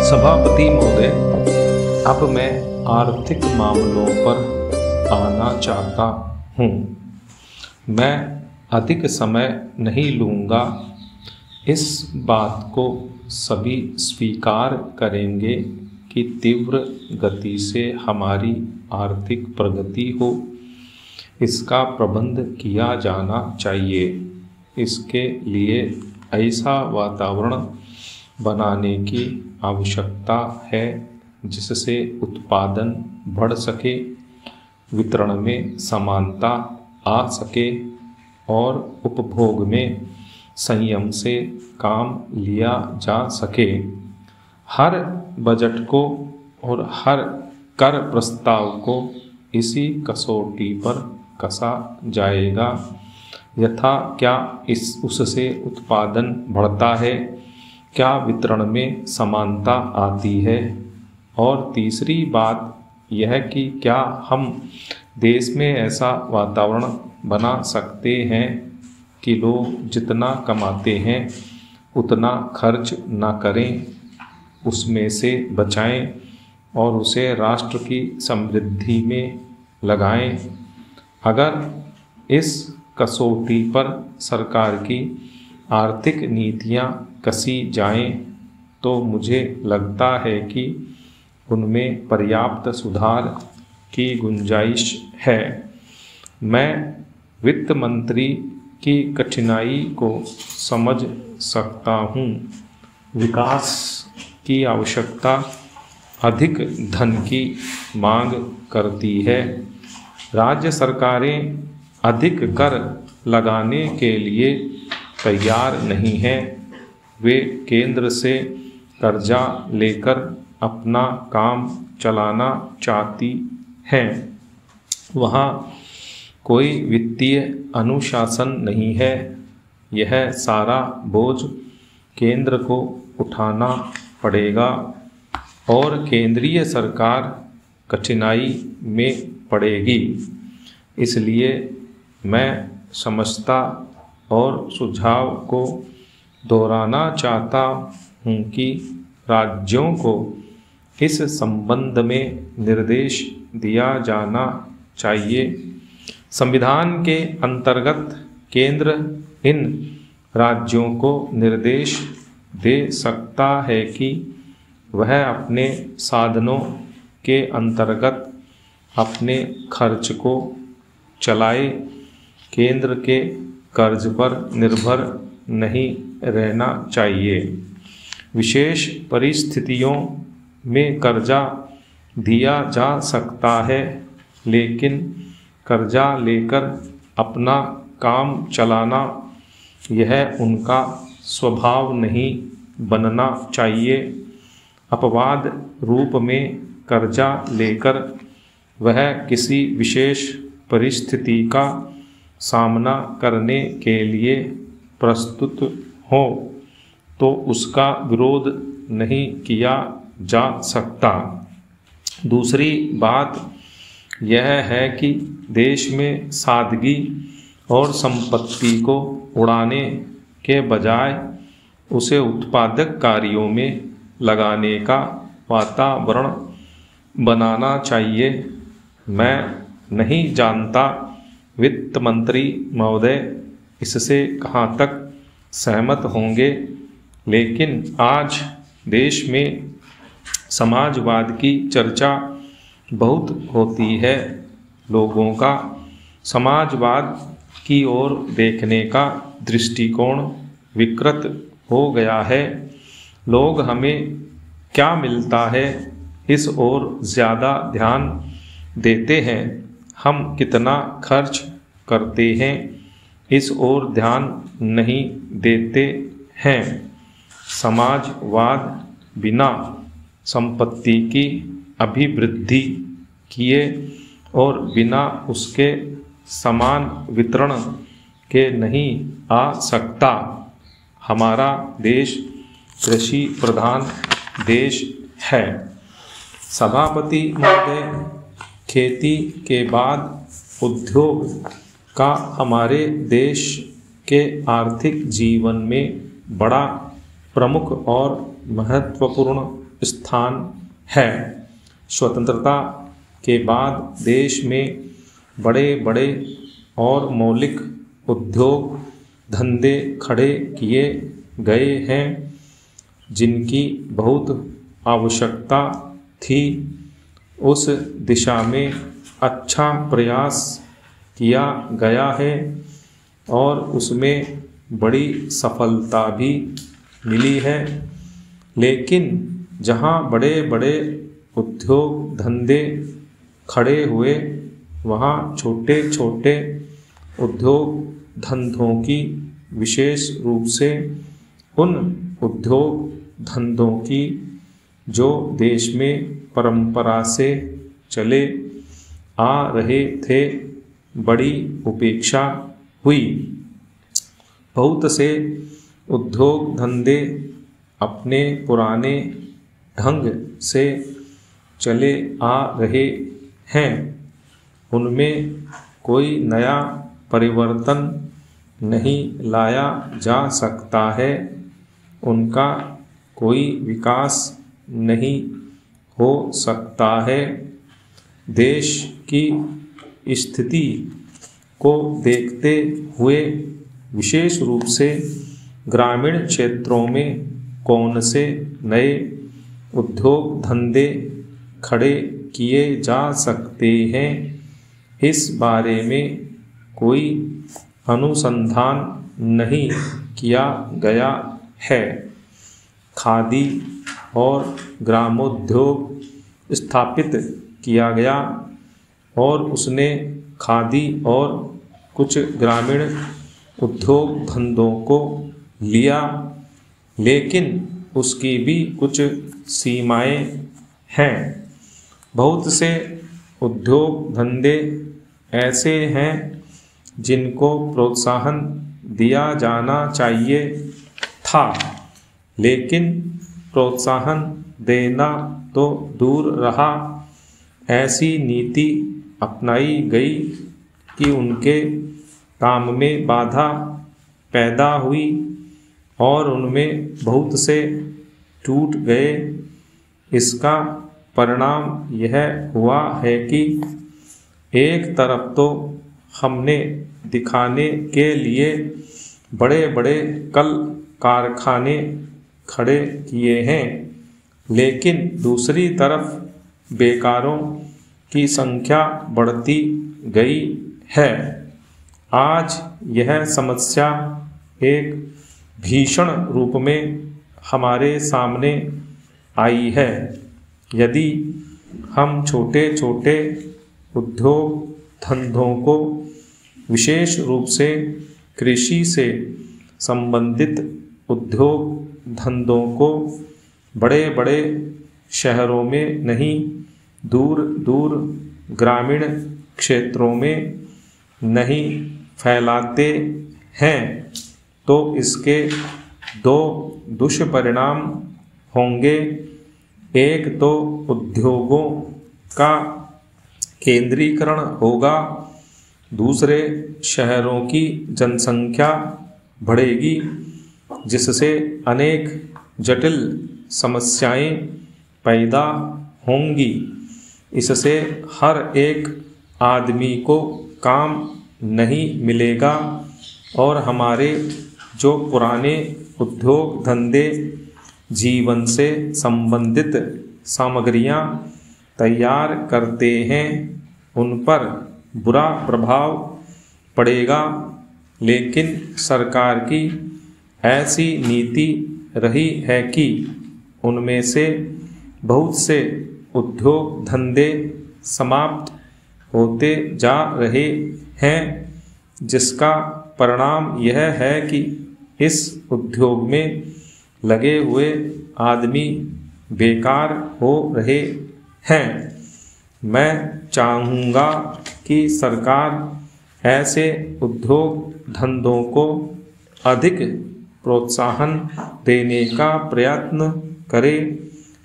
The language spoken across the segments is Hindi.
सभापति महोदय, अब मैं आर्थिक मामलों पर आना चाहता हूँ। मैं अधिक समय नहीं लूँगा। इस बात को सभी स्वीकार करेंगे कि तीव्र गति से हमारी आर्थिक प्रगति हो। इसका प्रबंध किया जाना चाहिए। इसके लिए ऐसा वातावरण बनाने की आवश्यकता है जिससे उत्पादन बढ़ सके, वितरण में समानता आ सके और उपभोग में संयम से काम लिया जा सके। हर बजट को और हर कर प्रस्ताव को इसी कसौटी पर कसा जाएगा। यथा क्या उससे उत्पादन बढ़ता है, क्या वितरण में समानता आती है, और तीसरी बात यह कि क्या हम देश में ऐसा वातावरण बना सकते हैं कि लोग जितना कमाते हैं उतना खर्च न करें, उसमें से बचाएं और उसे राष्ट्र की समृद्धि में लगाएं। अगर इस कसौटी पर सरकार की आर्थिक नीतियां कसी जाएं तो मुझे लगता है कि उनमें पर्याप्त सुधार की गुंजाइश है। मैं वित्त मंत्री की कठिनाई को समझ सकता हूँ। विकास की आवश्यकता अधिक धन की मांग करती है। राज्य सरकारें अधिक कर लगाने के लिए तैयार नहीं हैं। वे केंद्र से कर्जा लेकर अपना काम चलाना चाहती हैं। वहाँ कोई वित्तीय अनुशासन नहीं है। यह सारा बोझ केंद्र को उठाना पड़ेगा और केंद्रीय सरकार कठिनाई में पड़ेगी। इसलिए मैं समझता और सुझाव को दोहराना चाहता हूँ कि राज्यों को इस संबंध में निर्देश दिया जाना चाहिए। संविधान के अंतर्गत केंद्र इन राज्यों को निर्देश दे सकता है कि वह अपने साधनों के अंतर्गत अपने खर्च को चलाए, केंद्र के कर्ज पर निर्भर नहीं रहना चाहिए। विशेष परिस्थितियों में कर्जा दिया जा सकता है, लेकिन कर्जा लेकर अपना काम चलाना यह उनका स्वभाव नहीं बनना चाहिए। अपवाद रूप में कर्जा लेकर वह किसी विशेष परिस्थिति का सामना करने के लिए प्रस्तुत हो तो उसका विरोध नहीं किया जा सकता। दूसरी बात यह है कि देश में सादगी और संपत्ति को उड़ाने के बजाय उसे उत्पादक कार्यों में लगाने का वातावरण बनाना चाहिए। मैं नहीं जानता वित्त मंत्री महोदय इससे कहाँ तक सहमत होंगे, लेकिन आज देश में समाजवाद की चर्चा बहुत होती है। लोगों का समाजवाद की ओर देखने का दृष्टिकोण विकृत हो गया है। लोग हमें क्या मिलता है इस ओर ज़्यादा ध्यान देते हैं। हम कितना खर्च करते हैं इस ओर ध्यान नहीं देते हैं। समाजवाद बिना संपत्ति की अभिवृद्धि किए और बिना उसके समान वितरण के नहीं आ सकता। हमारा देश कृषि प्रधान देश है। सभापति महोदय, खेती के बाद उद्योग का हमारे देश के आर्थिक जीवन में बड़ा प्रमुख और महत्वपूर्ण स्थान है। स्वतंत्रता के बाद देश में बड़े बड़े और मौलिक उद्योग धंधे खड़े किए गए हैं जिनकी बहुत आवश्यकता थी। उस दिशा में अच्छा प्रयास किया गया है और उसमें बड़ी सफलता भी मिली है। लेकिन जहाँ बड़े बड़े उद्योग धंधे खड़े हुए वहाँ छोटे छोटे उद्योग धंधों की, विशेष रूप से उन उद्योग धंधों की जो देश में परंपरा से चले आ रहे थे, बड़ी उपेक्षा हुई। बहुत से उद्योग धंधे अपने पुराने ढंग से चले आ रहे हैं, उनमें कोई नया परिवर्तन नहीं लाया जा सकता है, उनका कोई विकास नहीं हो सकता है। देश की स्थिति को देखते हुए विशेष रूप से ग्रामीण क्षेत्रों में कौन से नए उद्योग धंधे खड़े किए जा सकते हैं, इस बारे में कोई अनुसंधान नहीं किया गया है। खादी और ग्रामोद्योग स्थापित किया गया और उसने खादी और कुछ ग्रामीण उद्योग धंधों को लिया, लेकिन उसकी भी कुछ सीमाएं हैं। बहुत से उद्योग धंधे ऐसे हैं जिनको प्रोत्साहन दिया जाना चाहिए था, लेकिन प्रोत्साहन देना तो दूर रहा, ऐसी नीति अपनाई गई कि उनके काम में बाधा पैदा हुई और उनमें बहुत से टूट गए। इसका परिणाम यह हुआ है कि एक तरफ तो हमने दिखाने के लिए बड़े बड़े कल कारखाने खड़े किए हैं, लेकिन दूसरी तरफ बेकारों की संख्या बढ़ती गई है। आज यह समस्या एक भीषण रूप में हमारे सामने आई है। यदि हम छोटे छोटे उद्योग धंधों को, विशेष रूप से कृषि से संबंधित उद्योग धंधों को बड़े बड़े शहरों में नहीं, दूर दूर ग्रामीण क्षेत्रों में नहीं फैलाते हैं, तो इसके दो दुष्परिणाम होंगे। एक तो उद्योगों का केंद्रीकरण होगा, दूसरे शहरों की जनसंख्या बढ़ेगी, जिससे अनेक जटिल समस्याएं पैदा होंगी। इससे हर एक आदमी को काम नहीं मिलेगा और हमारे जो पुराने उद्योग धंधे जीवन से संबंधित सामग्रियां तैयार करते हैं, उन पर बुरा प्रभाव पड़ेगा। लेकिन सरकार की ऐसी नीति रही है कि उनमें से बहुत से उद्योग धंधे समाप्त होते जा रहे हैं, जिसका परिणाम यह है कि इस उद्योग में लगे हुए आदमी बेकार हो रहे हैं। मैं चाहूँगा कि सरकार ऐसे उद्योग धंधों को अधिक प्रोत्साहन देने का प्रयत्न करे।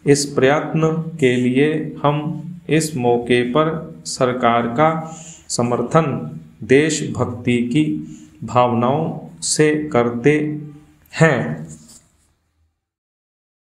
इस प्रयत्न के लिए हम इस मौके पर सरकार का समर्थन देशभक्ति की भावनाओं से करते हैं।